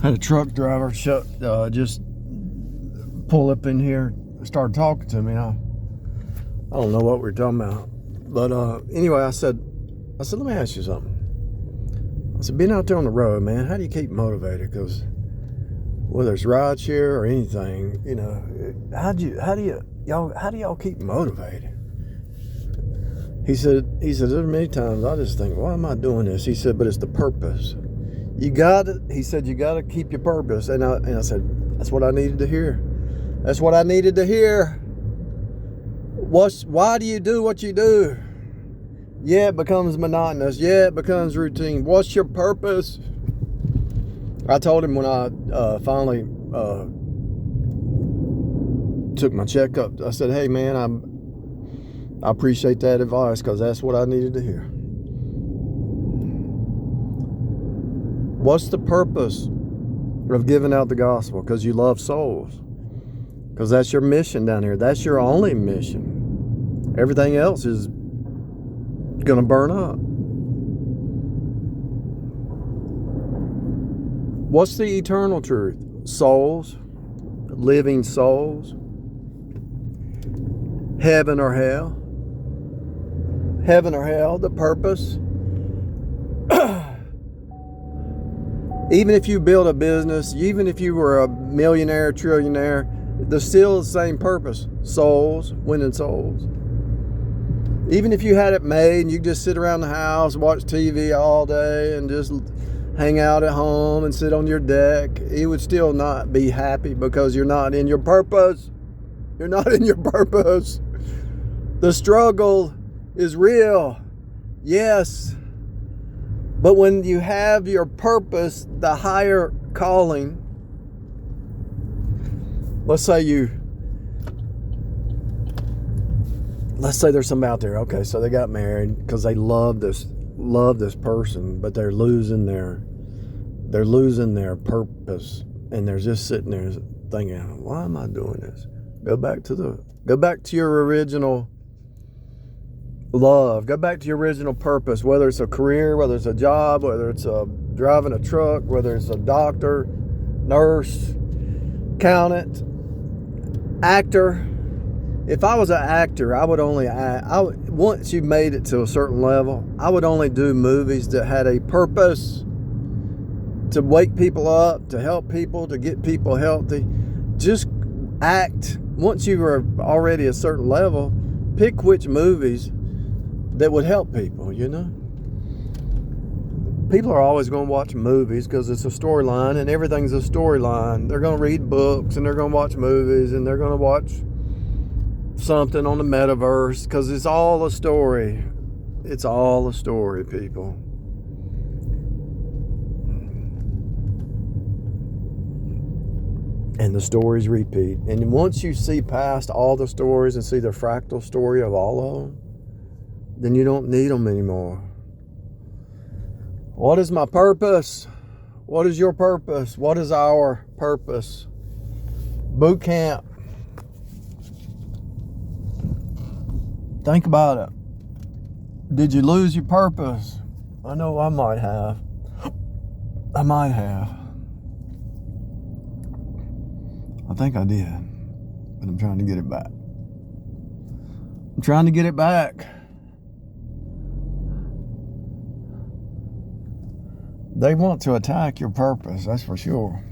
Had a truck driver just pull up in here, started talking to me. I don't know what we were talking about, but anyway, I said, let me ask you something. I said, being out there on the road, man, how do you keep motivated? Because whether it's rideshare or anything, you know, how do y'all keep motivated? He said, there are many times I just think, why am I doing this? He said, but it's the purpose. He said, you got to keep your purpose. And I said, that's what I needed to hear. That's what I needed to hear. Why do you do what you do? Yeah, it becomes monotonous. Yeah, it becomes routine. What's your purpose? I told him when I finally took my checkup, I said, hey, man, I appreciate that advice because that's what I needed to hear. What's the purpose of giving out the gospel? Because you love souls. Because that's your mission down here. That's your only mission. Everything else is going to burn up. What's the eternal truth? Souls, living souls, heaven or hell. Heaven or hell, the purpose. Even if you build a business, even if you were a millionaire, trillionaire, there's still the same purpose. Souls, winning souls. Even if you had it made and you just sit around the house, watch TV all day and just hang out at home and sit on your deck, you would still not be happy because you're not in your purpose. You're not in your purpose. The struggle is real. Yes. But when you have your purpose, the higher calling, let's say there's somebody out there, okay, so they got married because they love this person, but they're losing their purpose, and they're just sitting there thinking, why am I doing this? Go back to your original love. Go back to your original purpose, whether it's a career, whether it's a job, whether it's driving a truck, whether it's a doctor, nurse, accountant, actor. If I was an actor, I would only once you made it to a certain level, I would only do movies that had a purpose to wake people up, to help people, to get people healthy. Just act. Once you were already a certain level, pick which movies that would help people, you know. People are always going to watch movies because it's a storyline, and everything's a storyline. They're going to read books, and they're going to watch movies, and they're going to watch something on the metaverse because it's all a story. It's all a story, people. And the stories repeat. And once you see past all the stories and see the fractal story of all of them, then you don't need them anymore. What is my purpose? What is your purpose? What is our purpose? Boot camp. Think about it. Did you lose your purpose? I know I might have. I think I did. But I'm trying to get it back. They want to attack your purpose, that's for sure.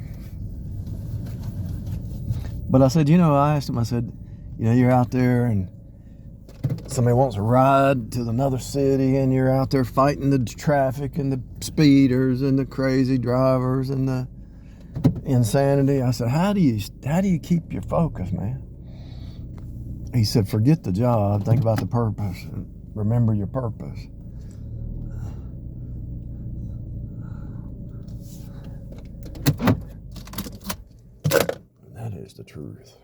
But I said, I asked him, I said, you're out there and somebody wants to ride to another city and you're out there fighting the traffic and the speeders and the crazy drivers and the insanity. I said, how do you keep your focus, man? He said, forget the job, think about the purpose and remember your purpose. That is the truth.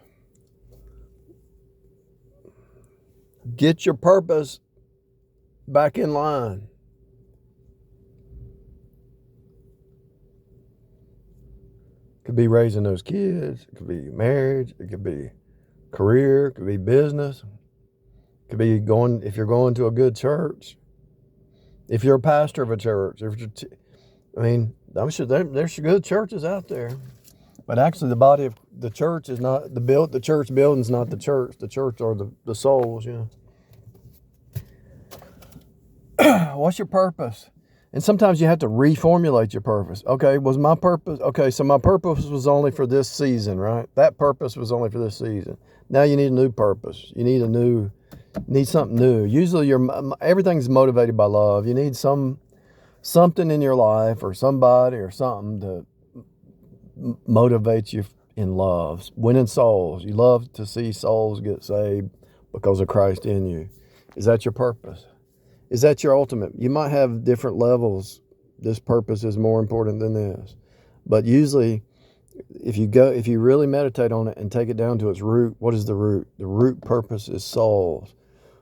Get your purpose back in line. Could be raising those kids. It could be marriage. It could be career. It could be business. It could be if you're going to a good church. If you're a pastor of a church. I mean, I'm sure there's good churches out there. But actually, the body of the church is not the church building's not the church. The church are the souls, you know. What's your purpose? And sometimes you have to reformulate your purpose. Okay, was my purpose, okay, so my purpose was only for this season, right? That purpose was only for this season. Now you need a new purpose. You need something new. Usually everything's motivated by love. You need something in your life or somebody or something to motivate you in love. Winning souls. You love to see souls get saved because of Christ in you. Is that your purpose? Is that your ultimate? You might have different levels. This purpose is more important than this. But usually, if you really meditate on it and take it down to its root, what is the root? The root purpose is souls.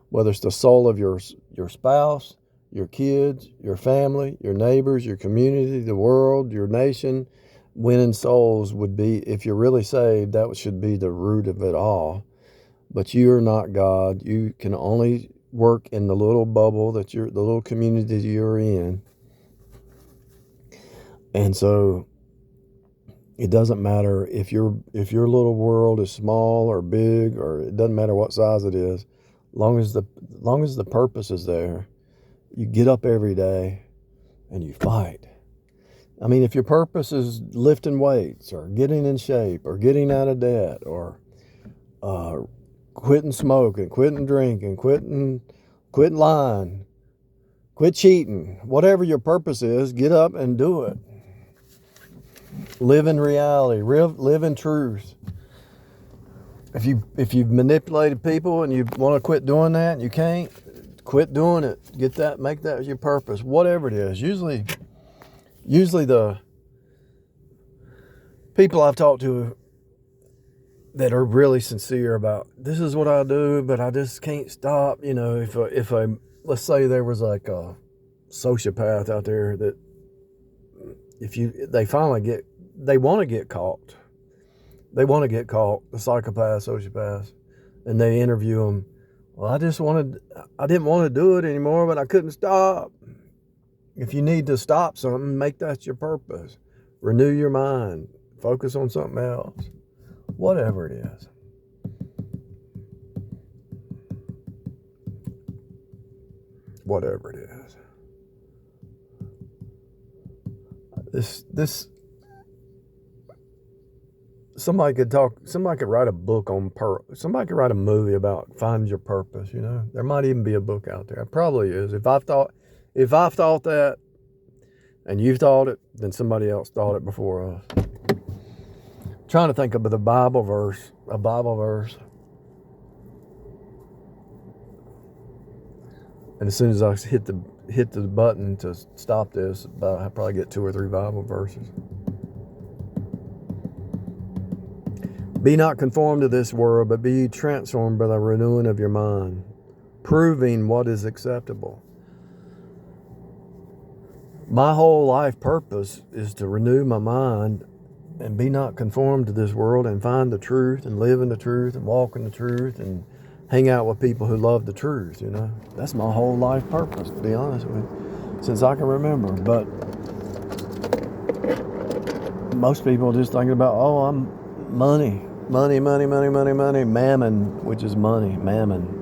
Whether it's the soul of your spouse, your kids, your family, your neighbors, your community, the world, your nation, winning souls would be, if you're really saved, that should be the root of it all. But you are not God. You can only work in the little bubble the little community you're in. And so it doesn't matter if your little world is small or big, or it doesn't matter what size it is, long as the purpose is there. You get up every day and you fight. I mean, if your purpose is lifting weights or getting in shape or getting out of debt or quitting smoking, quitting drinking, quitting lying, quit cheating, whatever your purpose is, get up and do it. Live in reality, live in truth. If you've manipulated people and you want to quit doing that and you can't, quit doing it. Make that your purpose, whatever it is. Usually the people I've talked to that are really sincere about, this is what I do, but I just can't stop. You know, if let's say there was like a sociopath out there that they want to get caught. They want to get caught, the psychopath, sociopath, and they interview them. Well, I didn't want to do it anymore, but I couldn't stop. If you need to stop something, make that your purpose. Renew your mind. Focus on something else. Whatever it is. Whatever it is. Somebody could write a book on somebody could write a movie about find your purpose, you know. There might even be a book out there. It probably is. If I've thought that and you've thought it, then somebody else thought it before us. I'm trying to think of a Bible verse. And as soon as I hit the button to stop this, I probably get 2 or 3 Bible verses. Be not conformed to this world, but be ye transformed by the renewing of your mind, proving what is acceptable. My whole life purpose is to renew my mind and be not conformed to this world and find the truth and live in the truth and walk in the truth and hang out with people who love the truth, you know. That's my whole life purpose, to be honest with you, since I can remember. But most people are just thinking about, I'm money, mammon, which is money, mammon.